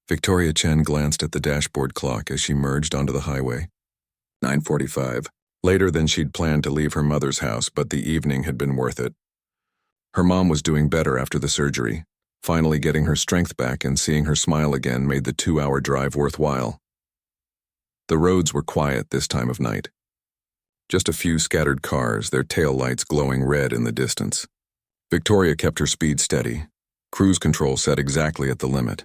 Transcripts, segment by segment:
Victoria Chen glanced at the dashboard clock as she merged onto the highway. 9:45. Later than she'd planned to leave her mother's house, but the evening had been worth it. Her mom was doing better after the surgery. Finally getting her strength back and seeing her smile again made the 2-hour drive worthwhile. The roads were quiet this time of night. Just a few scattered cars, their taillights glowing red in the distance. Victoria kept her speed steady. Cruise control set exactly at the limit.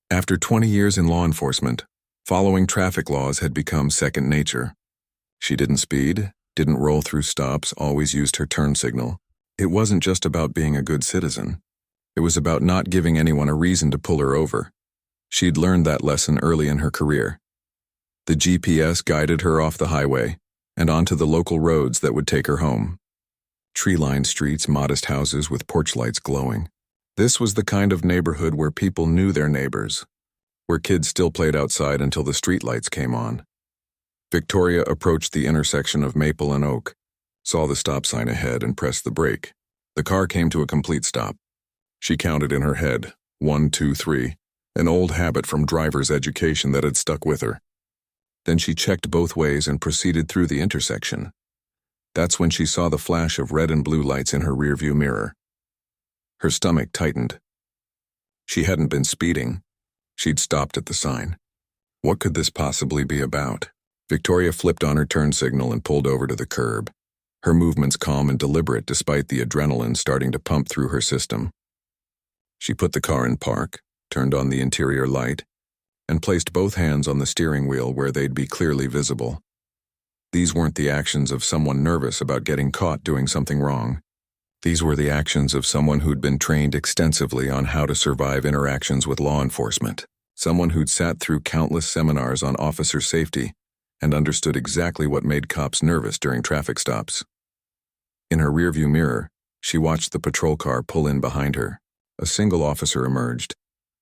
After 20 years in law enforcement, following traffic laws had become second nature. She didn't speed, didn't roll through stops, always used her turn signal. It wasn't just about being a good citizen. It was about not giving anyone a reason to pull her over. She'd learned that lesson early in her career. The GPS guided her off the highway and onto the local roads that would take her home. Tree-lined streets, modest houses with porch lights glowing. This was the kind of neighborhood where people knew their neighbors, where kids still played outside until the streetlights came on. Victoria approached the intersection of Maple and Oak, saw the stop sign ahead and pressed the brake. The car came to a complete stop. She counted in her head, 1, 2, 3, an old habit from driver's education that had stuck with her. Then she checked both ways and proceeded through the intersection. That's when she saw the flash of red and blue lights in her rearview mirror. Her stomach tightened. She hadn't been speeding. She'd stopped at the sign. What could this possibly be about? Victoria flipped on her turn signal and pulled over to the curb, her movements calm and deliberate despite the adrenaline starting to pump through her system. She put the car in park, turned on the interior light, and placed both hands on the steering wheel where they'd be clearly visible. These weren't the actions of someone nervous about getting caught doing something wrong. These were the actions of someone who'd been trained extensively on how to survive interactions with law enforcement, someone who'd sat through countless seminars on officer safety and understood exactly what made cops nervous during traffic stops. In her rearview mirror, she watched the patrol car pull in behind her. A single officer emerged,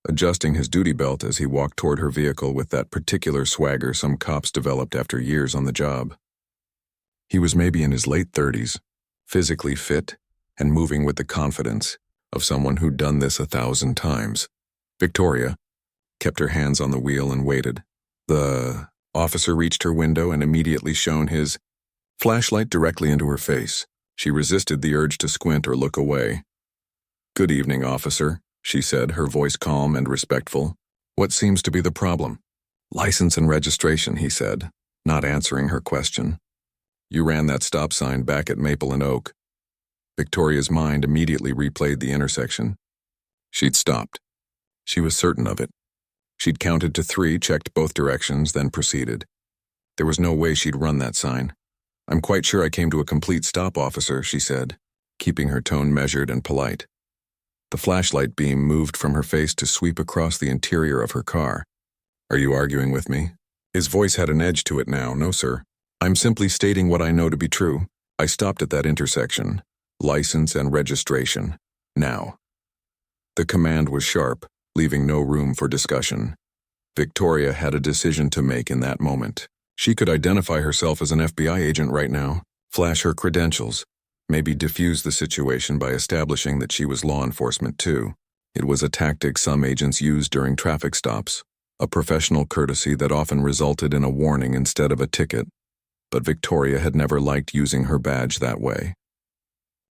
adjusting his duty belt as he walked toward her vehicle with that particular swagger some cops developed after years on the job. He was maybe in his late 30s, physically fit, and moving with the confidence of someone who'd done this 1,000 times. Victoria kept her hands on the wheel and waited. The officer reached her window and immediately shone his flashlight directly into her face. She resisted the urge to squint or look away. "Good evening, officer," she said, her voice calm and respectful. "What seems to be the problem?" "License and registration," he said, not answering her question. "You ran that stop sign back at Maple and Oak." Victoria's mind immediately replayed the intersection. She'd stopped. She was certain of it. She'd counted to 3, checked both directions, then proceeded. There was no way she'd run that sign. "I'm quite sure I came to a complete stop, officer," she said, keeping her tone measured and polite. The flashlight beam moved from her face to sweep across the interior of her car. "Are you arguing with me?" His voice had an edge to it now. "No, sir. I'm simply stating what I know to be true. I stopped at that intersection. License and registration. Now." The command was sharp, leaving no room for discussion. Victoria had a decision to make in that moment. She could identify herself as an FBI agent right now, flash her credentials, maybe diffuse the situation by establishing that she was law enforcement too. It was a tactic some agents used during traffic stops, a professional courtesy that often resulted in a warning instead of a ticket. But Victoria had never liked using her badge that way.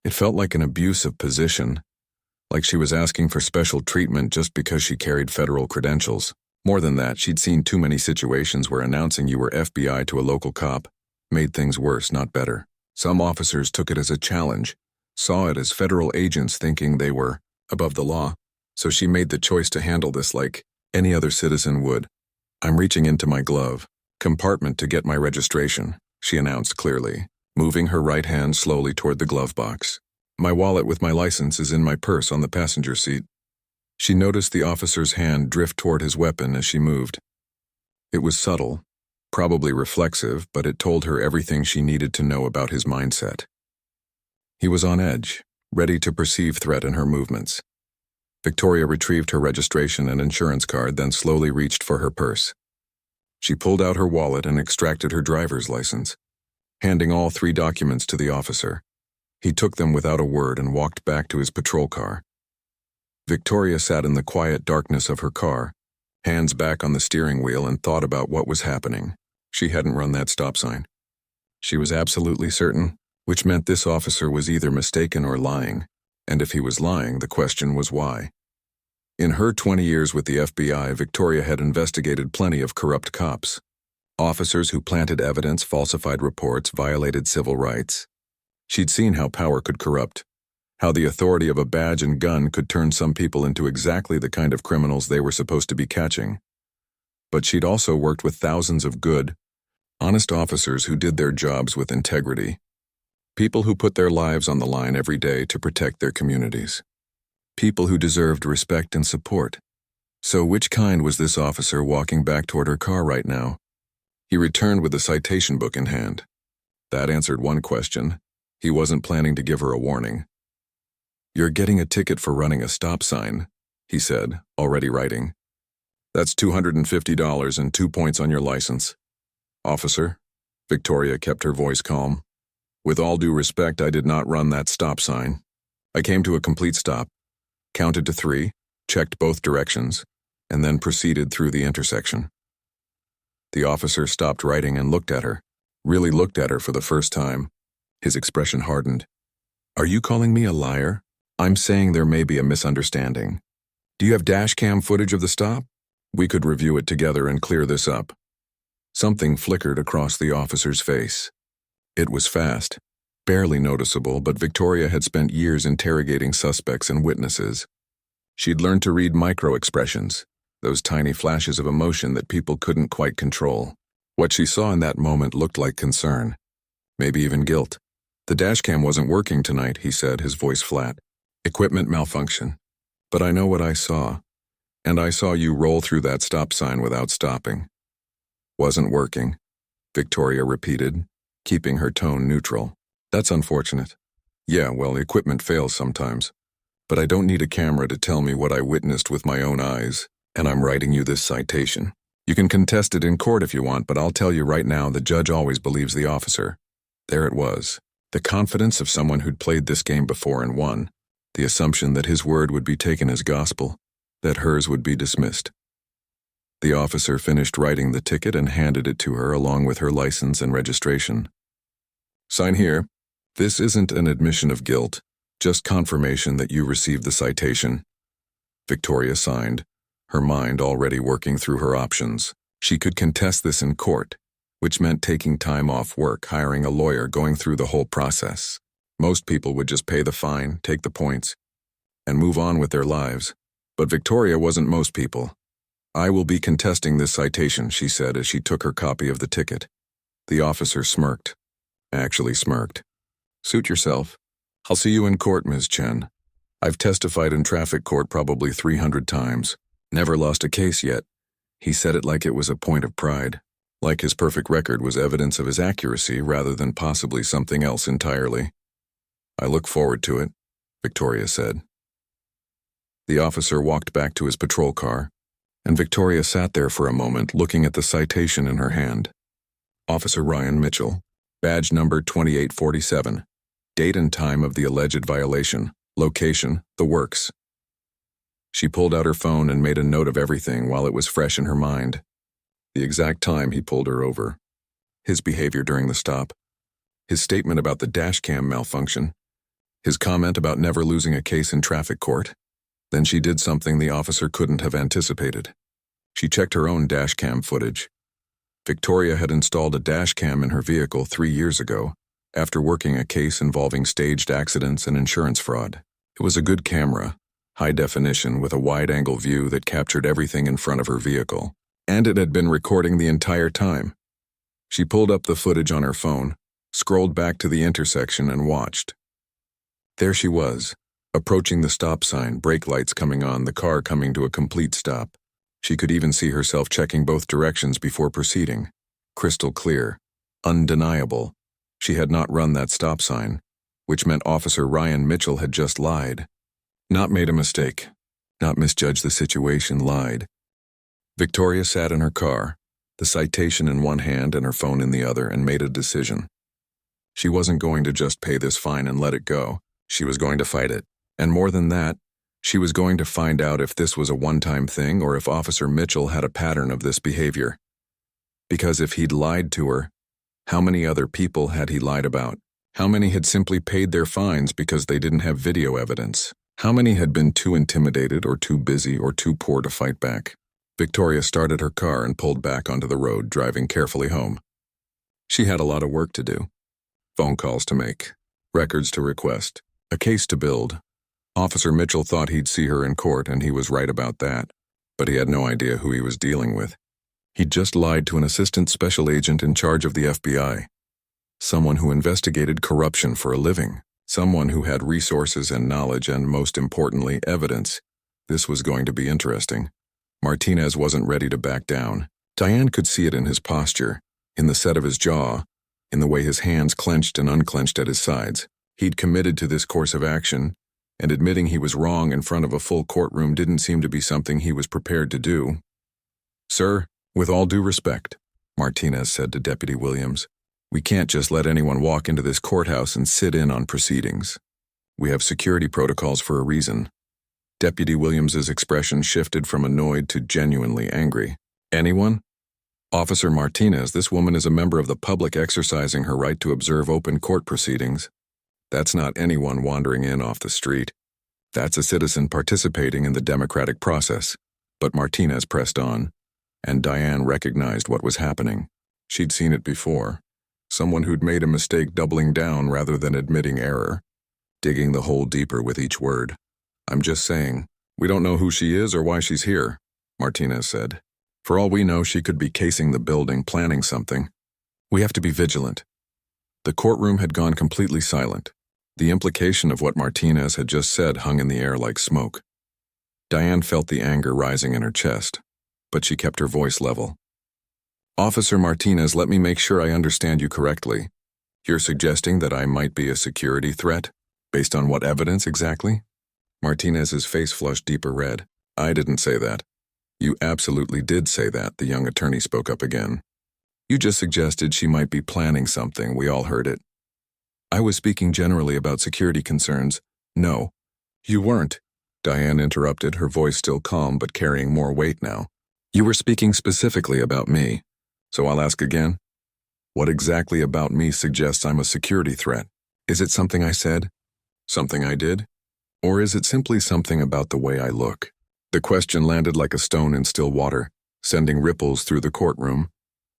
It felt like an abusive position, like she was asking for special treatment just because she carried federal credentials. More than that, she'd seen too many situations where announcing you were FBI to a local cop made things worse, not better. Some officers took it as a challenge, saw it as federal agents thinking they were above the law, so she made the choice to handle this like any other citizen would. "I'm reaching into my glove compartment to get my registration," she announced clearly, moving her right hand slowly toward the glove box. "My wallet with my license is in my purse on the passenger seat." She noticed the officer's hand drift toward his weapon as she moved. It was subtle, probably reflexive, but it told her everything she needed to know about his mindset. He was on edge, ready to perceive threat in her movements. Victoria retrieved her registration and insurance card, then slowly reached for her purse. She pulled out her wallet and extracted her driver's license, handing all 3 documents to the officer. He took them without a word and walked back to his patrol car. Victoria sat in the quiet darkness of her car, hands back on the steering wheel, and thought about what was happening. She hadn't run that stop sign. She was absolutely certain, which meant this officer was either mistaken or lying, and if he was lying, the question was why. In her 20 years with the FBI, Victoria had investigated plenty of corrupt cops. Officers who planted evidence, falsified reports, violated civil rights. She'd seen how power could corrupt, how the authority of a badge and gun could turn some people into exactly the kind of criminals they were supposed to be catching. But she'd also worked with thousands of good, honest officers who did their jobs with integrity. People who put their lives on the line every day to protect their communities. People who deserved respect and support. So which kind was this officer walking back toward her car right now? He returned with a citation book in hand. That answered one question. He wasn't planning to give her a warning. "You're getting a ticket for running a stop sign," he said, already writing. "That's $250 and 2 points on your license." "Officer," Victoria kept her voice calm. "With all due respect, I did not run that stop sign. I came to a complete stop, counted to 3, checked both directions, and then proceeded through the intersection." The officer stopped writing and looked at her, really looked at her for the first time. His expression hardened. "Are you calling me a liar? I'm saying there may be a misunderstanding. Do you have dash cam footage of the stop? We could review it together and clear this up." Something flickered across the officer's face. It was fast, barely noticeable, but Victoria had spent years interrogating suspects and witnesses. She'd learned to read micro-expressions, those tiny flashes of emotion that people couldn't quite control. What she saw in that moment looked like concern, maybe even guilt. "The dashcam wasn't working tonight," he said, his voice flat. "Equipment malfunction. But I know what I saw, and I saw you roll through that stop sign without stopping." "Wasn't working," Victoria repeated, keeping her tone neutral. "That's unfortunate. Yeah, well, equipment fails sometimes. But I don't need a camera to tell me what I witnessed with my own eyes, and I'm writing you this citation. You can contest it in court if you want, but I'll tell you right now, the judge always believes the officer." There it was, the confidence of someone who'd played this game before and won, the assumption that his word would be taken as gospel, that hers would be dismissed. The officer finished writing the ticket and handed it to her along with her license and registration. "Sign here. This isn't an admission of guilt, just confirmation that you received the citation." Victoria signed, her mind already working through her options. She could contest this in court, which meant taking time off work, hiring a lawyer, going through the whole process. Most people would just pay the fine, take the points, and move on with their lives. But Victoria wasn't most people. "I will be contesting this citation," she said as she took her copy of the ticket. The officer smirked. Actually smirked. "Suit yourself. I'll see you in court, Ms. Chen. I've testified in traffic court probably 300 times. Never lost a case yet." He said it like it was a point of pride, like his perfect record was evidence of his accuracy rather than possibly something else entirely. "I look forward to it," Victoria said. The officer walked back to his patrol car, and Victoria sat there for a moment looking at the citation in her hand. Officer Ryan Mitchell, badge number 2847, date and time of the alleged violation, location, the works. She pulled out her phone and made a note of everything while it was fresh in her mind. The exact time he pulled her over, his behavior during the stop, his statement about the dashcam malfunction, his comment about never losing a case in traffic court. Then she did something the officer couldn't have anticipated. She checked her own dashcam footage. Victoria had installed a dashcam in her vehicle 3 years ago, after working a case involving staged accidents and insurance fraud. It was a good camera, high definition with a wide-angle view that captured everything in front of her vehicle, and it had been recording the entire time. She pulled up the footage on her phone, scrolled back to the intersection and watched. There she was, approaching the stop sign, brake lights coming on, the car coming to a complete stop. She could even see herself checking both directions before proceeding. Crystal clear, undeniable. She had not run that stop sign, which meant Officer Ryan Mitchell had just lied. Not made a mistake, not misjudged the situation, lied. Victoria sat in her car, the citation in one hand and her phone in the other, and made a decision. She wasn't going to just pay this fine and let it go. She was going to fight it. And more than that, She was going to find out if this was a one-time thing or if Officer Mitchell had a pattern of this behavior. Because if he'd lied to her, how many other people had he lied about? How many had simply paid their fines because they didn't have video evidence? How many had been too intimidated or too busy or too poor to fight back? Victoria started her car and pulled back onto the road, driving carefully home. She had a lot of work to do. Phone calls to make, records to request, a case to build. Officer Mitchell thought he'd see her in court, and he was right about that, but he had no idea who he was dealing with. He'd just lied to an assistant special agent in charge of the FBI, someone who investigated corruption for a living, someone who had resources and knowledge and, most importantly, evidence. This was going to be interesting. Martinez wasn't ready to back down. Diane could see it in his posture, in the set of his jaw, in the way his hands clenched and unclenched at his sides. He'd committed to this course of action, and admitting he was wrong in front of a full courtroom didn't seem to be something he was prepared to do. "Sir, with all due respect," Martinez said to Deputy Williams, "we can't just let anyone walk into this courthouse and sit in on proceedings. We have security protocols for a reason." Deputy Williams's expression shifted from annoyed to genuinely angry. "Anyone? Officer Martinez, this woman is a member of the public exercising her right to observe open court proceedings. That's not anyone wandering in off the street. That's a citizen participating in the democratic process." But Martinez pressed on, and Diane recognized what was happening. She'd seen it before. Someone who'd made a mistake doubling down rather than admitting error, digging the hole deeper with each word. "I'm just saying, we don't know who she is or why she's here," Martinez said. "For all we know, she could be casing the building, planning something. We have to be vigilant." The courtroom had gone completely silent. The implication of what Martinez had just said hung in the air like smoke. Diane felt the anger rising in her chest, but she kept her voice level. "Officer Martinez, let me make sure I understand you correctly. You're suggesting that I might be a security threat? Based on what evidence exactly?" Martinez's face flushed deeper red. "I didn't say that." "You absolutely did say that," the young attorney spoke up again. "You just suggested she might be planning something. We all heard it." "I was speaking generally about security concerns." "No, you weren't," Diane interrupted, her voice still calm but carrying more weight now. "You were speaking specifically about me. So I'll ask again. What exactly about me suggests I'm a security threat? Is it something I said? Something I did? Or is it simply something about the way I look?" The question landed like a stone in still water, sending ripples through the courtroom.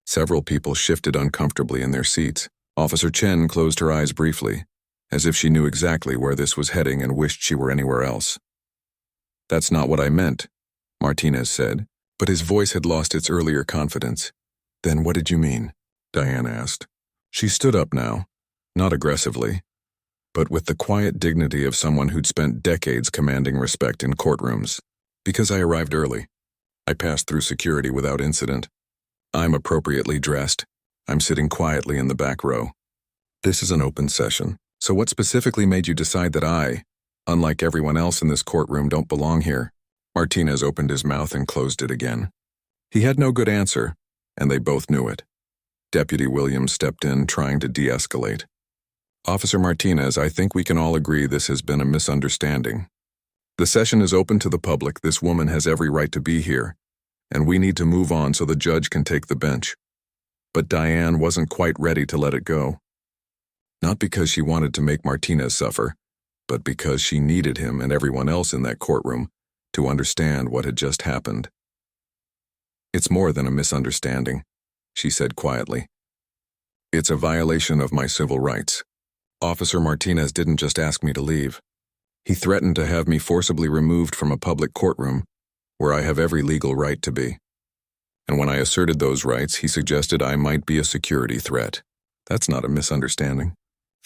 Several people shifted uncomfortably in their seats. Officer Chen closed her eyes briefly, as if she knew exactly where this was heading and wished she were anywhere else. "That's not what I meant," Martinez said, but his voice had lost its earlier confidence. "Then what did you mean?" Diane asked. She stood up now, not aggressively, but with the quiet dignity of someone who'd spent decades commanding respect in courtrooms. "Because I arrived early. I passed through security without incident. I'm appropriately dressed. I'm sitting quietly in the back row. This is an open session. So what specifically made you decide that I, unlike everyone else in this courtroom, don't belong here?" Martinez opened his mouth and closed it again. He had no good answer, and they both knew it. Deputy Williams stepped in, trying to de-escalate. "Officer Martinez, I think we can all agree this has been a misunderstanding. The session is open to the public. This woman has every right to be here, and we need to move on so the judge can take the bench." But Diane wasn't quite ready to let it go. Not because she wanted to make Martinez suffer, but because she needed him and everyone else in that courtroom to understand what had just happened. "It's more than a misunderstanding," she said quietly. "It's a violation of my civil rights. Officer Martinez didn't just ask me to leave. He threatened to have me forcibly removed from a public courtroom where I have every legal right to be. And when I asserted those rights, he suggested I might be a security threat. That's not a misunderstanding.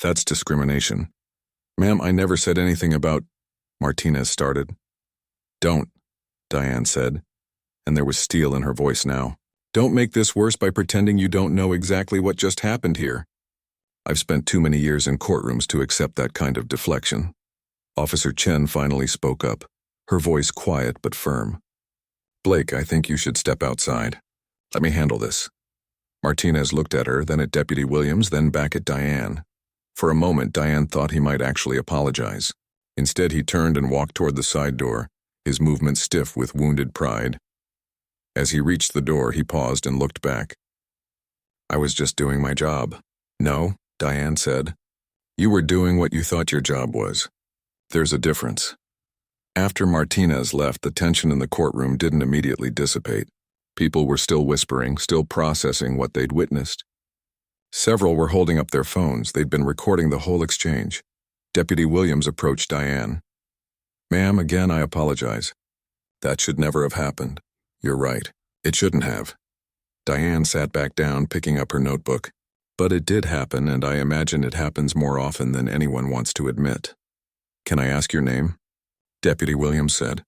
That's discrimination." "Ma'am, I never said anything about—" Martinez started. "Don't," Diane said, and there was steel in her voice now. "Don't make this worse by pretending you don't know exactly what just happened here. I've spent too many years in courtrooms to accept that kind of deflection." Officer Chen finally spoke up, her voice quiet but firm. "Blake, I think you should step outside. Let me handle this." Martinez looked at her, then at Deputy Williams, then back at Diane. For a moment, Diane thought he might actually apologize. Instead, he turned and walked toward the side door, his movement stiff with wounded pride. As he reached the door, he paused and looked back. "I was just doing my job." "No," Diane said. "You were doing what you thought your job was. There's a difference." After Martinez left, the tension in the courtroom didn't immediately dissipate. People were still whispering, still processing what they'd witnessed. Several were holding up their phones. They'd been recording the whole exchange. Deputy Williams approached Diane. "Ma'am, again, I apologize. That should never have happened." "You're right. It shouldn't have." Diane sat back down, picking up her notebook. "But it did happen, and I imagine it happens more often than anyone wants to admit." "Can I ask your name?" Deputy Williams said.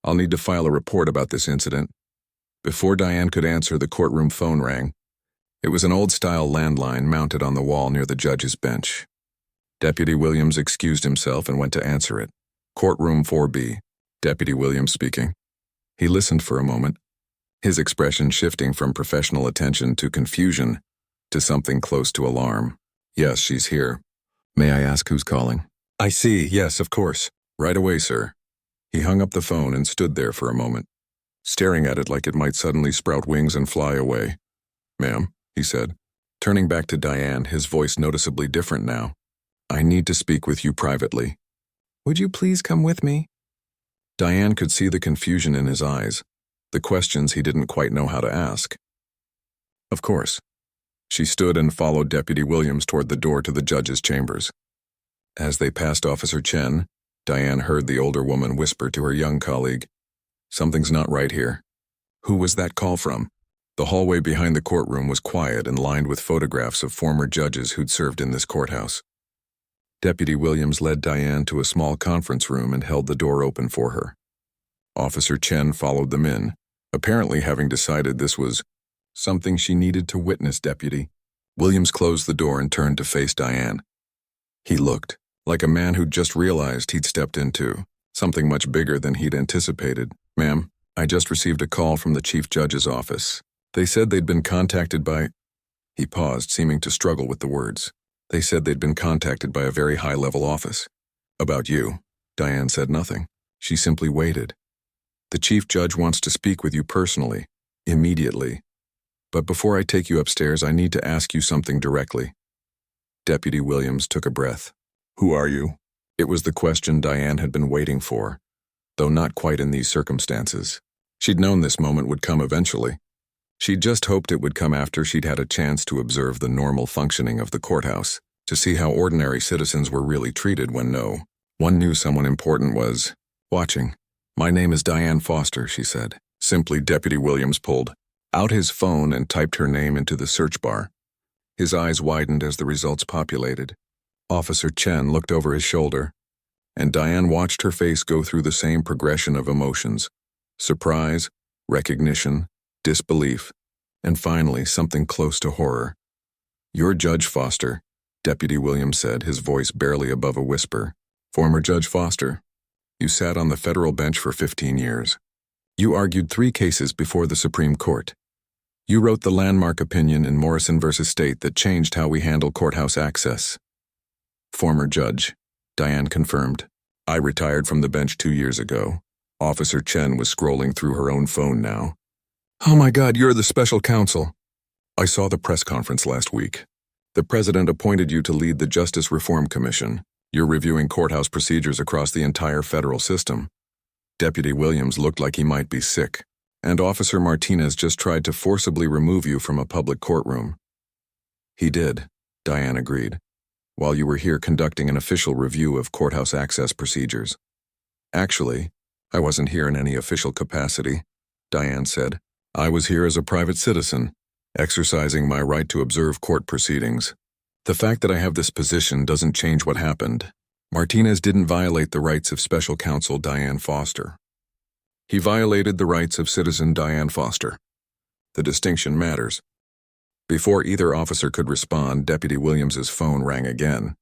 "I'll need to file a report about this incident." Before Diane could answer, the courtroom phone rang. It was an old-style landline mounted on the wall near the judge's bench. Deputy Williams excused himself and went to answer it. "Courtroom 4B, Deputy Williams speaking." He listened for a moment, his expression shifting from professional attention to confusion to something close to alarm. "Yes, she's here. May I ask who's calling?" "I see, yes, of course. Right away, sir." He hung up the phone and stood there for a moment, staring at it like it might suddenly sprout wings and fly away. "Ma'am," he said, turning back to Diane, his voice noticeably different now. "I need to speak with you privately." "Would you please come with me?" Diane could see the confusion in his eyes, the questions he didn't quite know how to ask. "Of course." She stood and followed Deputy Williams toward the door to the judge's chambers. As they passed Officer Chen, Diane heard the older woman whisper to her young colleague, "Something's not right here." "Who was that call from?" The hallway behind the courtroom was quiet and lined with photographs of former judges who'd served in this courthouse. Deputy Williams led Diane to a small conference room and held the door open for her. Officer Chen followed them in, apparently having decided this was something she needed to witness. Deputy Williams closed the door and turned to face Diane. He looked like a man who'd just realized he'd stepped into something much bigger than he'd anticipated. "Ma'am, I just received a call from the Chief Judge's office. They said they'd been contacted by—" He paused, seeming to struggle with the words. "They said they'd been contacted by a very high-level office." "About you." Diane said nothing. She simply waited. "The Chief Judge wants to speak with you personally, immediately. But before I take you upstairs, I need to ask you something directly." Deputy Williams took a breath. "Who are you?" It was the question Diane had been waiting for, though not quite in these circumstances. She'd known this moment would come eventually. She'd just hoped it would come after she'd had a chance to observe the normal functioning of the courthouse, to see how ordinary citizens were really treated when one knew someone important was watching. "My name is Diane Foster," she said. Simply, Deputy Williams pulled out his phone and typed her name into the search bar. His eyes widened as the results populated. Officer Chen looked over his shoulder, and Diane watched her face go through the same progression of emotions: surprise, recognition, disbelief, and finally something close to horror. "You're Judge Foster," Deputy Williams said, his voice barely above a whisper. "Former Judge Foster. You sat on the federal bench for 15 years. You argued 3 cases before the Supreme Court. You wrote the landmark opinion in Morrison v. State that changed how we handle courthouse access." "Former judge," Diane confirmed. "I retired from the bench 2 years ago." Officer Chen was scrolling through her own phone now. "Oh my God, you're the special counsel." "I saw the press conference last week. The president appointed you to lead the Justice Reform Commission. You're reviewing courthouse procedures across the entire federal system." Deputy Williams looked like he might be sick. "And Officer Martinez just tried to forcibly remove you from a public courtroom." "He did," Diane agreed, "while you were here conducting an official review of courthouse access procedures." "Actually, I wasn't here in any official capacity," Diane said. "I was here as a private citizen, exercising my right to observe court proceedings. The fact that I have this position doesn't change what happened. Martinez didn't violate the rights of Special Counsel Diane Foster. He violated the rights of citizen Diane Foster. The distinction matters." Before either officer could respond, Deputy Williams's phone rang again.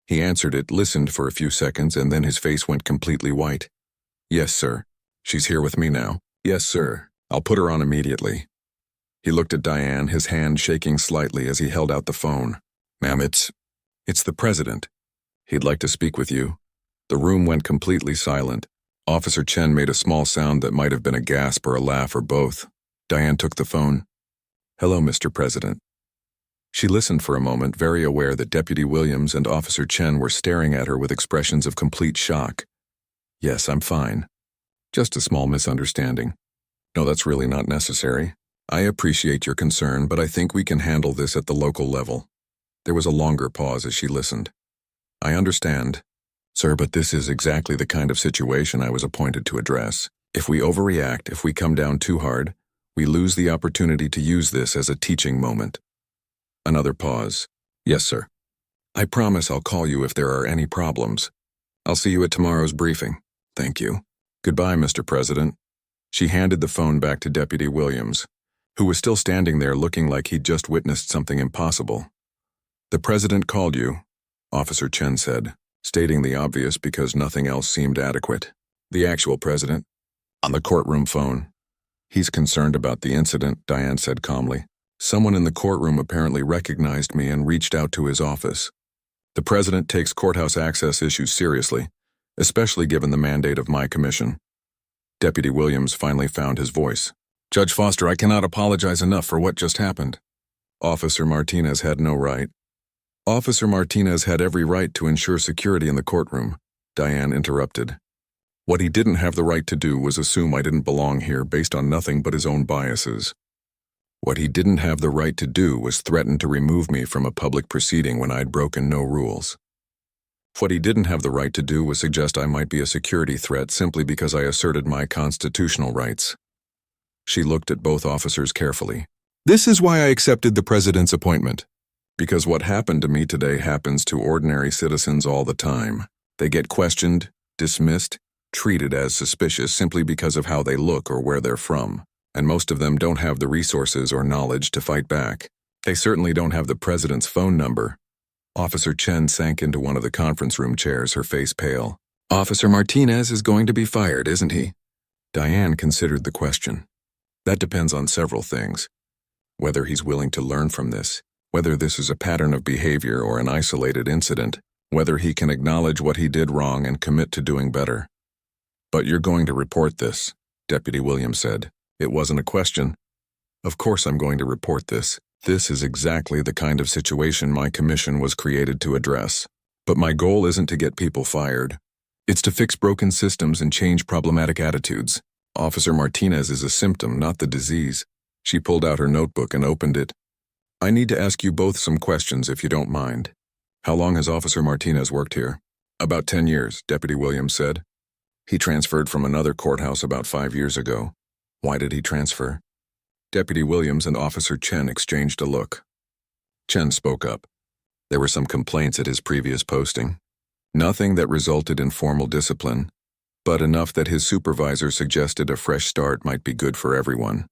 He answered it, listened for a few seconds, and then his face went completely white. "Yes, sir. She's here with me now." "Yes, sir. I'll put her on immediately." He looked at Diane, his hand shaking slightly as he held out the phone. "Ma'am, it's the president. He'd like to speak with you." The room went completely silent. Officer Chen made a small sound that might have been a gasp or a laugh or both. Diane took the phone. "Hello, Mr. President." She listened for a moment, very aware that Deputy Williams and Officer Chen were staring at her with expressions of complete shock. "Yes, I'm fine. Just a small misunderstanding. No, that's really not necessary. I appreciate your concern, but I think we can handle this at the local level." There was a longer pause as she listened. "I understand, sir, but this is exactly the kind of situation I was appointed to address. If we overreact, if we come down too hard, we lose the opportunity to use this as a teaching moment." Another pause. "Yes, sir. I promise I'll call you if there are any problems. I'll see you at tomorrow's briefing. Thank you. Goodbye, Mr. President." She handed the phone back to Deputy Williams, who was still standing there looking like he'd just witnessed something impossible. "The President called you," Officer Chen said, stating the obvious because nothing else seemed adequate. "The actual President?" "On the courtroom phone." "He's concerned about the incident," Diane said calmly. "Someone in the courtroom apparently recognized me and reached out to his office. The President takes courthouse access issues seriously, especially given the mandate of my commission." Deputy Williams finally found his voice. "Judge Foster, I cannot apologize enough for what just happened." Officer Martinez had no right. "Officer Martinez had every right to ensure security in the courtroom," Diane interrupted. "What he didn't have the right to do was assume I didn't belong here based on nothing but his own biases. What he didn't have the right to do was threaten to remove me from a public proceeding when I'd broken no rules. What he didn't have the right to do was suggest I might be a security threat simply because I asserted my constitutional rights." She looked at both officers carefully. "This is why I accepted the President's appointment. Because what happened to me today happens to ordinary citizens all the time. They get questioned, dismissed, treated as suspicious simply because of how they look or where they're from. And most of them don't have the resources or knowledge to fight back. They certainly don't have the President's phone number." Officer Chen sank into one of the conference room chairs, her face pale. "Officer Martinez is going to be fired, isn't he?" Diane considered the question. "That depends on several things. Whether he's willing to learn from this, whether this is a pattern of behavior or an isolated incident, whether he can acknowledge what he did wrong and commit to doing better." "But you're going to report this," Deputy Williams said. It wasn't a question. "Of course I'm going to report this. This is exactly the kind of situation my commission was created to address. But my goal isn't to get people fired. It's to fix broken systems and change problematic attitudes. Officer Martinez is a symptom, not the disease." She pulled out her notebook and opened it. "I need to ask you both some questions if you don't mind. How long has Officer Martinez worked here?" "About 10 years, Deputy Williams said. "He transferred from another courthouse about 5 years ago." "Why did he transfer?" Deputy Williams and Officer Chen exchanged a look. Chen spoke up. There were some complaints at his previous posting. Nothing that resulted in formal discipline, but enough that his supervisor suggested a fresh start might be good for everyone.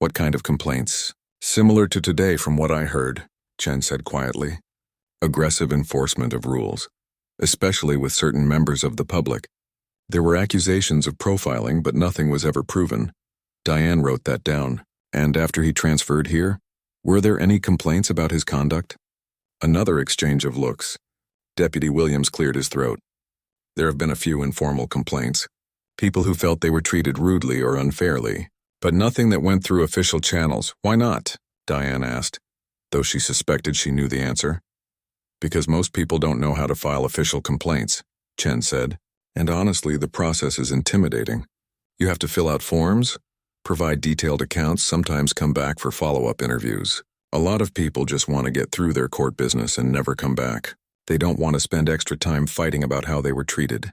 "What kind of complaints?" "Similar to today from what I heard," Chen said quietly. "Aggressive enforcement of rules, especially with certain members of the public. There were accusations of profiling, but nothing was ever proven." Diane wrote that down. "And after he transferred here, were there any complaints about his conduct?" Another exchange of looks. Deputy Williams cleared his throat. "There have been a few informal complaints. People who felt they were treated rudely or unfairly, but nothing that went through official channels." "Why not?" Diane asked, though she suspected she knew the answer. "Because most people don't know how to file official complaints," Chen said. "And honestly, the process is intimidating. You have to fill out forms, provide detailed accounts, sometimes come back for follow-up interviews. A lot of people just want to get through their court business and never come back. They don't want to spend extra time fighting about how they were treated."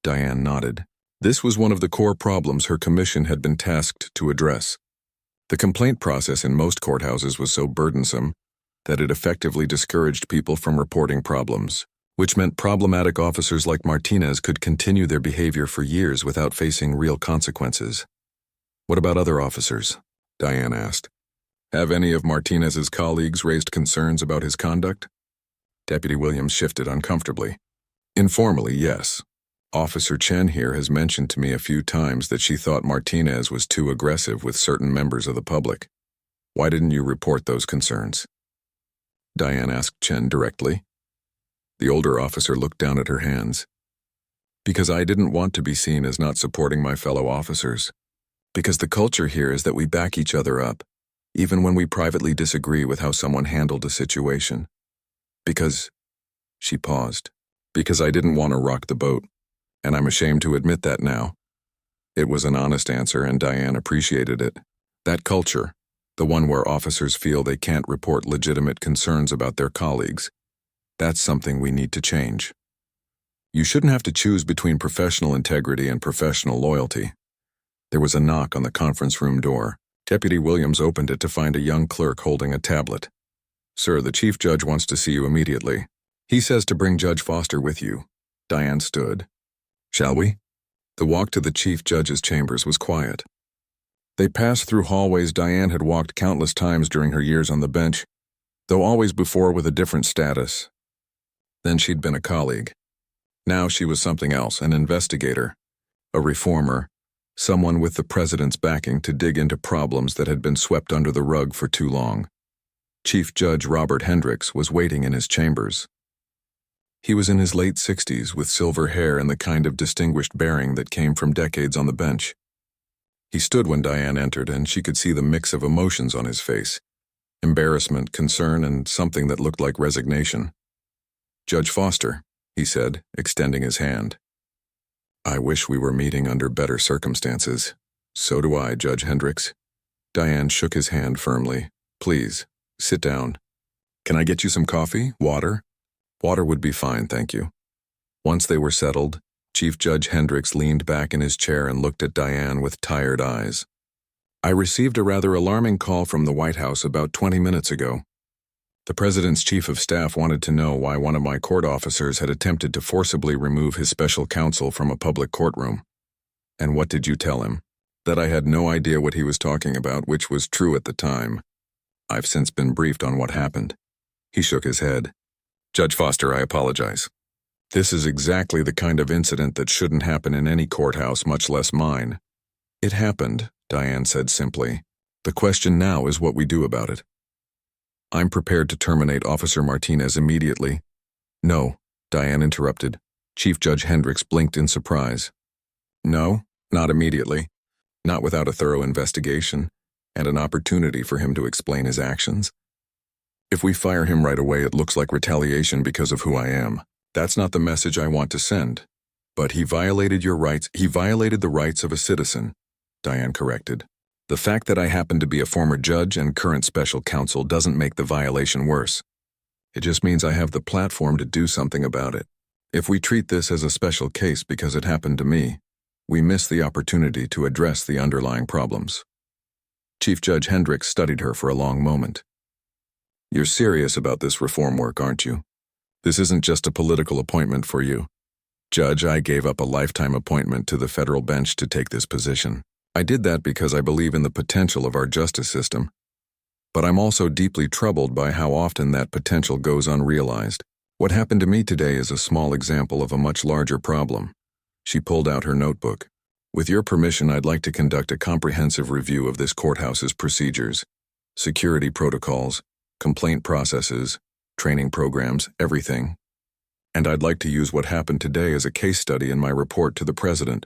Diane nodded. This was one of the core problems her commission had been tasked to address. The complaint process in most courthouses was so burdensome that it effectively discouraged people from reporting problems, which meant problematic officers like Martinez could continue their behavior for years without facing real consequences. "What about other officers?" Diane asked. "Have any of Martinez's colleagues raised concerns about his conduct?" Deputy Williams shifted uncomfortably. "Informally, yes. Officer Chen here has mentioned to me a few times that she thought Martinez was too aggressive with certain members of the public. Why didn't you report those concerns?" Diane asked Chen directly. The older officer looked down at her hands. Because I didn't want to be seen as not supporting my fellow officers. Because the culture here is that we back each other up, even when we privately disagree with how someone handled a situation. Because, she paused, because I didn't want to rock the boat, and I'm ashamed to admit that now. It was an honest answer, and Diane appreciated it. That culture, the one where officers feel they can't report legitimate concerns about their colleagues, that's something we need to change. You shouldn't have to choose between professional integrity and professional loyalty. There was a knock on the conference room door. Deputy Williams opened it to find a young clerk holding a tablet. "Sir, the Chief Judge wants to see you immediately. He says to bring Judge Foster with you." Diane stood. "Shall we?" The walk to the Chief Judge's chambers was quiet. They passed through hallways Diane had walked countless times during her years on the bench, though always before with a different status. Then she'd been a colleague. Now she was something else, an investigator, a reformer, someone with the president's backing to dig into problems that had been swept under the rug for too long. Chief Judge Robert Hendricks was waiting in his chambers. He was in his late 60s with silver hair and the kind of distinguished bearing that came from decades on the bench. He stood when Diane entered, and she could see the mix of emotions on his face: embarrassment, concern, and something that looked like resignation. "Judge Foster," he said, extending his hand. "I wish we were meeting under better circumstances." "So do I, Judge Hendricks." Diane shook his hand firmly. "Please, sit down. Can I get you some coffee? Water?" "Water would be fine, thank you." Once they were settled, Chief Judge Hendricks leaned back in his chair and looked at Diane with tired eyes. "I received a rather alarming call from the White House about 20 minutes ago. The President's Chief of Staff wanted to know why one of my court officers had attempted to forcibly remove his special counsel from a public courtroom." "And what did you tell him?" "That I had no idea what he was talking about, which was true at the time. I've since been briefed on what happened." He shook his head. "Judge Foster, I apologize. This is exactly the kind of incident that shouldn't happen in any courthouse, much less mine." "It happened," Diane said simply. "The question now is what we do about it." "I'm prepared to terminate Officer Martinez immediately." "No," Diane interrupted. Chief Judge Hendricks blinked in surprise. "No, not immediately. Not without a thorough investigation and an opportunity for him to explain his actions. If we fire him right away, it looks like retaliation because of who I am. That's not the message I want to send. But he violated your rights. He violated the rights of a citizen," Diane corrected. "The fact that I happen to be a former judge and current special counsel doesn't make the violation worse. It just means I have the platform to do something about it. If we treat this as a special case because it happened to me, we miss the opportunity to address the underlying problems." Chief Judge Hendricks studied her for a long moment. "You're serious about this reform work, aren't you? This isn't just a political appointment for you." "Judge, I gave up a lifetime appointment to the federal bench to take this position. I did that because I believe in the potential of our justice system. But I'm also deeply troubled by how often that potential goes unrealized. What happened to me today is a small example of a much larger problem." She pulled out her notebook. "With your permission, I'd like to conduct a comprehensive review of this courthouse's procedures, security protocols, complaint processes, training programs, everything. And I'd like to use what happened today as a case study in my report to the President."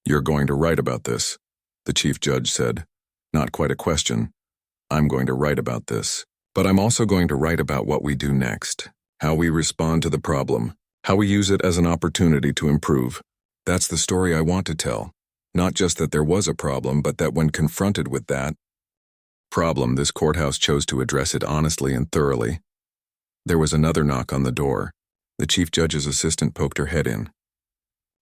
"You're going to write about this," the Chief Judge said. "Not quite a question. I'm going to write about this. But I'm also going to write about what we do next, how we respond to the problem, how we use it as an opportunity to improve. That's the story I want to tell. Not just that there was a problem, but that when confronted with that problem, this courthouse chose to address it honestly and thoroughly." There was another knock on the door. The Chief Judge's assistant poked her head in.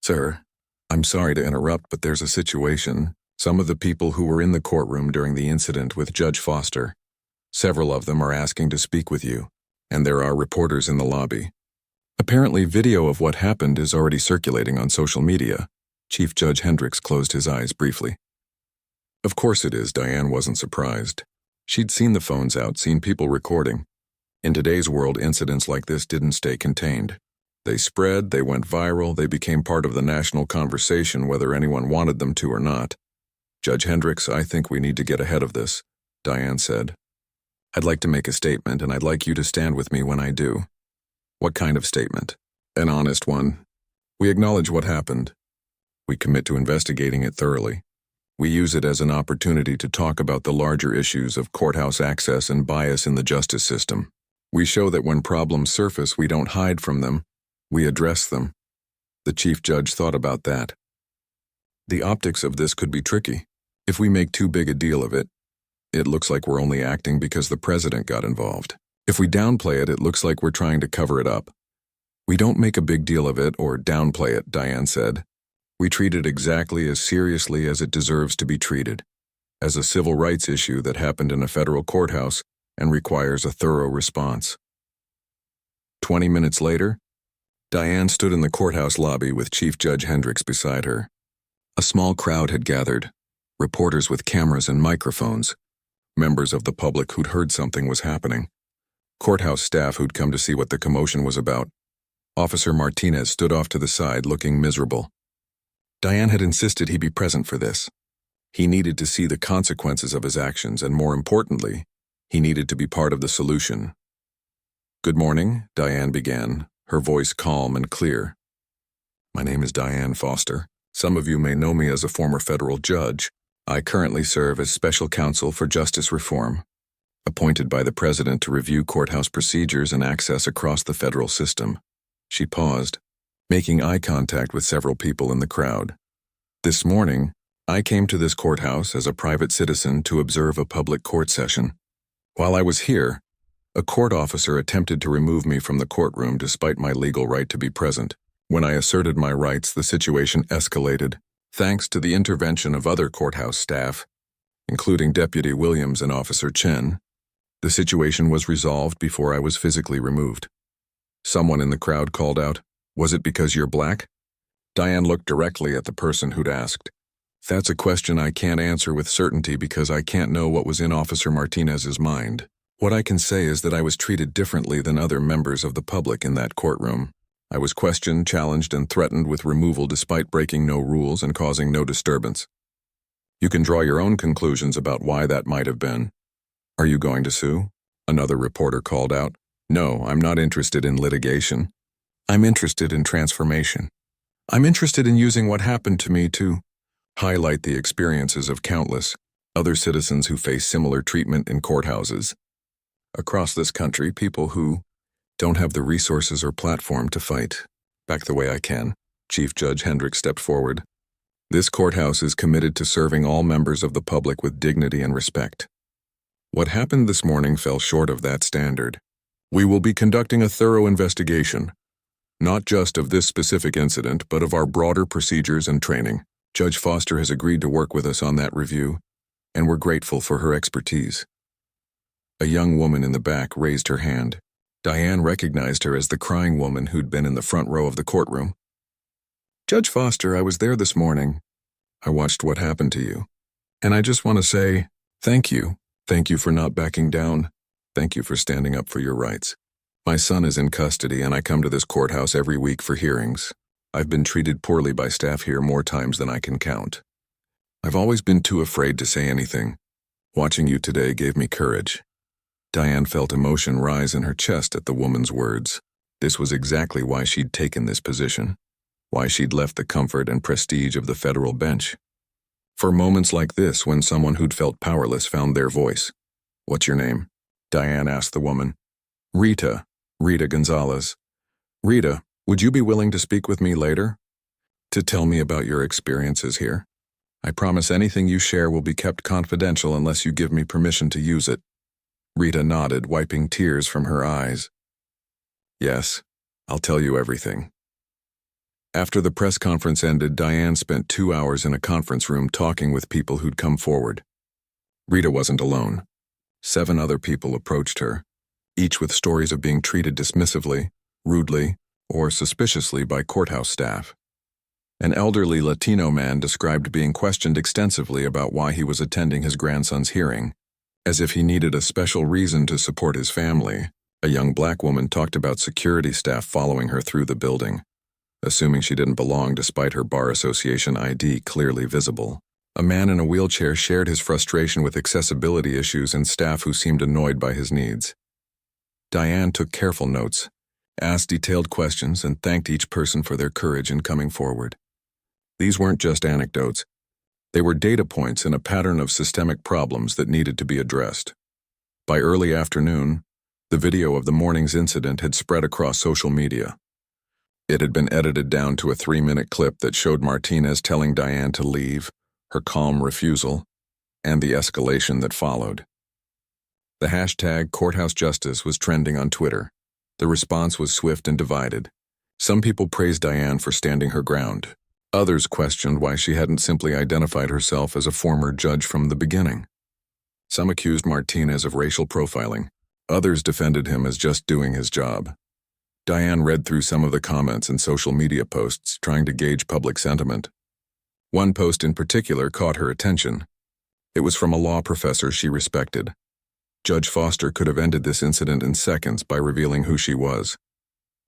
"Sir, I'm sorry to interrupt, but there's a situation. Some of the people who were in the courtroom during the incident with Judge Foster, several of them are asking to speak with you, and there are reporters in the lobby. Apparently, video of what happened is already circulating on social media." Chief Judge Hendricks closed his eyes briefly. "Of course it is." Diane wasn't surprised. She'd seen the phones out, seen people recording. In today's world, incidents like this didn't stay contained. They spread, they went viral, they became part of the national conversation whether anyone wanted them to or not. "Judge Hendricks, I think we need to get ahead of this," Diane said. "I'd like to make a statement, and I'd like you to stand with me when I do." What kind of statement? An honest one. We acknowledge what happened. We commit to investigating it thoroughly. We use it as an opportunity to talk about the larger issues of courthouse access and bias in the justice system. We show that when problems surface, we don't hide from them, we address them. The chief judge thought about that. The optics of this could be tricky. If we make too big a deal of it, it looks like we're only acting because the president got involved. If we downplay it, it looks like we're trying to cover it up. We don't make a big deal of it or downplay it, Diane said. We treat it exactly as seriously as it deserves to be treated, as a civil rights issue that happened in a federal courthouse and requires a thorough response. 20 minutes later, Diane stood in the courthouse lobby with Chief Judge Hendricks beside her. A small crowd had gathered, reporters with cameras and microphones, members of the public who'd heard something was happening, courthouse staff who'd come to see what the commotion was about. Officer Martinez stood off to the side, looking miserable. Diane had insisted he be present for this. He needed to see the consequences of his actions, and more importantly, he needed to be part of the solution. "Good morning," Diane began, her voice calm and clear. "My name is Diane Foster. Some of you may know me as a former federal judge. I currently serve as special counsel for justice reform, appointed by the president to review courthouse procedures and access across the federal system." She paused, making eye contact with several people in the crowd. "This morning, I came to this courthouse as a private citizen to observe a public court session. While I was here, a court officer attempted to remove me from the courtroom despite my legal right to be present. When I asserted my rights, the situation escalated. Thanks to the intervention of other courthouse staff, including Deputy Williams and Officer Chen, the situation was resolved before I was physically removed." Someone in the crowd called out, "Was it because you're black?" Diane looked directly at the person who'd asked. "That's a question I can't answer with certainty because I can't know what was in Officer Martinez's mind. What I can say is that I was treated differently than other members of the public in that courtroom. I was questioned, challenged, and threatened with removal despite breaking no rules and causing no disturbance. You can draw your own conclusions about why that might have been." "Are you going to sue?" another reporter called out. "No, I'm not interested in litigation. I'm interested in transformation. I'm interested in using what happened to me to highlight the experiences of countless other citizens who face similar treatment in courthouses across this country, people who don't have the resources or platform to fight back the way I can." Chief Judge Hendricks stepped forward. "This courthouse is committed to serving all members of the public with dignity and respect. What happened this morning fell short of that standard. We will be conducting a thorough investigation, not just of this specific incident, but of our broader procedures and training. Judge Foster has agreed to work with us on that review, and we're grateful for her expertise." A young woman in the back raised her hand. Diane recognized her as the crying woman who'd been in the front row of the courtroom. "Judge Foster, I was there this morning. I watched what happened to you. And I just want to say, thank you. Thank you for not backing down. Thank you for standing up for your rights. My son is in custody and I come to this courthouse every week for hearings. I've been treated poorly by staff here more times than I can count. I've always been too afraid to say anything. Watching you today gave me courage." Diane felt emotion rise in her chest at the woman's words. This was exactly why she'd taken this position, why she'd left the comfort and prestige of the federal bench. For moments like this, when someone who'd felt powerless found their voice. "What's your name?" Diane asked the woman. Rita Gonzalez. "Rita, would you be willing to speak with me later? To tell me about your experiences here? I promise anything you share will be kept confidential unless you give me permission to use it." Rita nodded, wiping tears from her eyes. "Yes, I'll tell you everything." After the press conference ended, Diane spent 2 hours in a conference room talking with people who'd come forward. Rita wasn't alone. 7 other people approached her, each with stories of being treated dismissively, rudely, or suspiciously by courthouse staff. An elderly Latino man described being questioned extensively about why he was attending his grandson's hearing, as if he needed a special reason to support his family. A young black woman talked about security staff following her through the building, assuming she didn't belong despite her Bar Association ID clearly visible. A man in a wheelchair shared his frustration with accessibility issues and staff who seemed annoyed by his needs. Diane took careful notes, asked detailed questions, and thanked each person for their courage in coming forward. These weren't just anecdotes. They were data points in a pattern of systemic problems that needed to be addressed. By early afternoon, the video of the morning's incident had spread across social media. It had been edited down to a 3-minute clip that showed Martinez telling Diane to leave, her calm refusal, and the escalation that followed. The hashtag Courthouse Justice was trending on Twitter. The response was swift and divided. Some people praised Diane for standing her ground. Others questioned why she hadn't simply identified herself as a former judge from the beginning. Some accused Martinez of racial profiling. Others defended him as just doing his job. Diane read through some of the comments and social media posts, trying to gauge public sentiment. One post in particular caught her attention. It was from a law professor she respected. Judge Foster could have ended this incident in seconds by revealing who she was.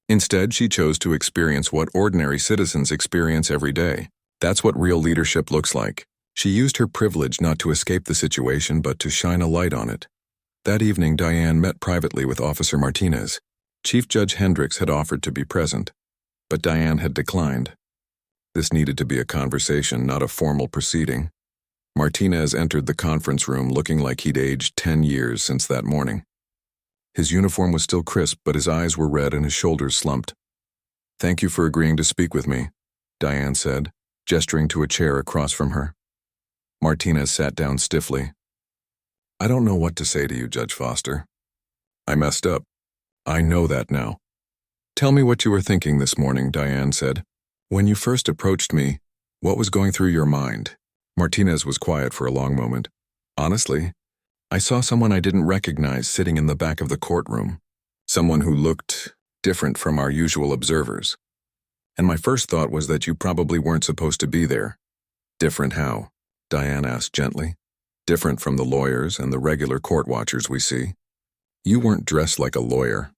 Instead, she chose to experience what ordinary citizens experience every day. That's what real leadership looks like. She used her privilege not to escape the situation but to shine a light on it. That evening, Diane met privately with Officer Martinez. Chief Judge Hendricks had offered to be present, but Diane had declined. This needed to be a conversation, not a formal proceeding. Martinez entered the conference room looking like he'd aged 10 years since that morning. His uniform was still crisp, but his eyes were red and his shoulders slumped. "Thank you for agreeing to speak with me," Diane said, gesturing to a chair across from her. Martinez sat down stiffly. "I don't know what to say to you, Judge Foster. I messed up. I know that now." "Tell me what you were thinking this morning," Diane said. "When you first approached me, what was going through your mind?" Martinez was quiet for a long moment. "Honestly, I saw someone I didn't recognize sitting in the back of the courtroom. Someone who looked different from our usual observers. And my first thought was that you probably weren't supposed to be there." "Different how?" Diane asked gently. "Different from the lawyers and the regular court watchers we see. You weren't dressed like a lawyer.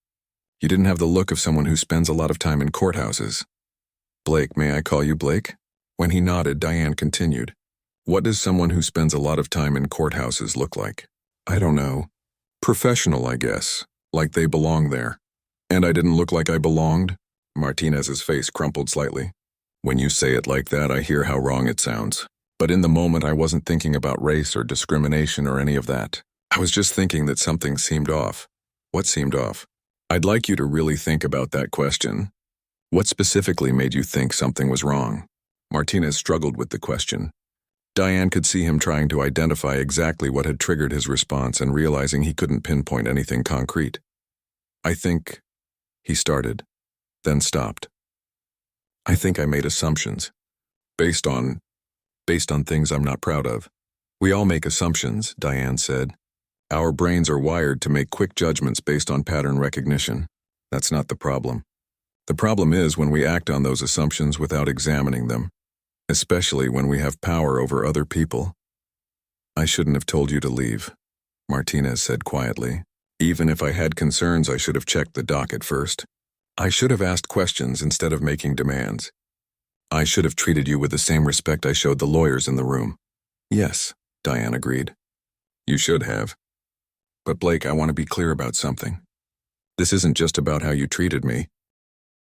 You didn't have the look of someone who spends a lot of time in courthouses." "Blake, may I call you Blake?" When he nodded, Diane continued. "What does someone who spends a lot of time in courthouses look like?" "I don't know. Professional, I guess. Like they belong there." "And I didn't look like I belonged?" Martinez's face crumpled slightly. "When you say it like that, I hear how wrong it sounds. But in the moment, I wasn't thinking about race or discrimination or any of that. I was just thinking that something seemed off." "What seemed off?" "I'd like you to really think about that question. What specifically made you think something was wrong?" Martinez struggled with the question. Diane could see him trying to identify exactly what had triggered his response and realizing he couldn't pinpoint anything concrete. "I think," he started, then stopped. "I think I made assumptions. Based on things I'm not proud of." "We all make assumptions," Diane said. "Our brains are wired to make quick judgments based on pattern recognition. That's not the problem. The problem is when we act on those assumptions without examining them, especially when we have power over other people." "I shouldn't have told you to leave," Martinez said quietly. "Even if I had concerns, I should have checked the docket first. I should have asked questions instead of making demands. I should have treated you with the same respect I showed the lawyers in the room." "Yes," Diane agreed. "You should have. But Blake, I want to be clear about something. This isn't just about how you treated me.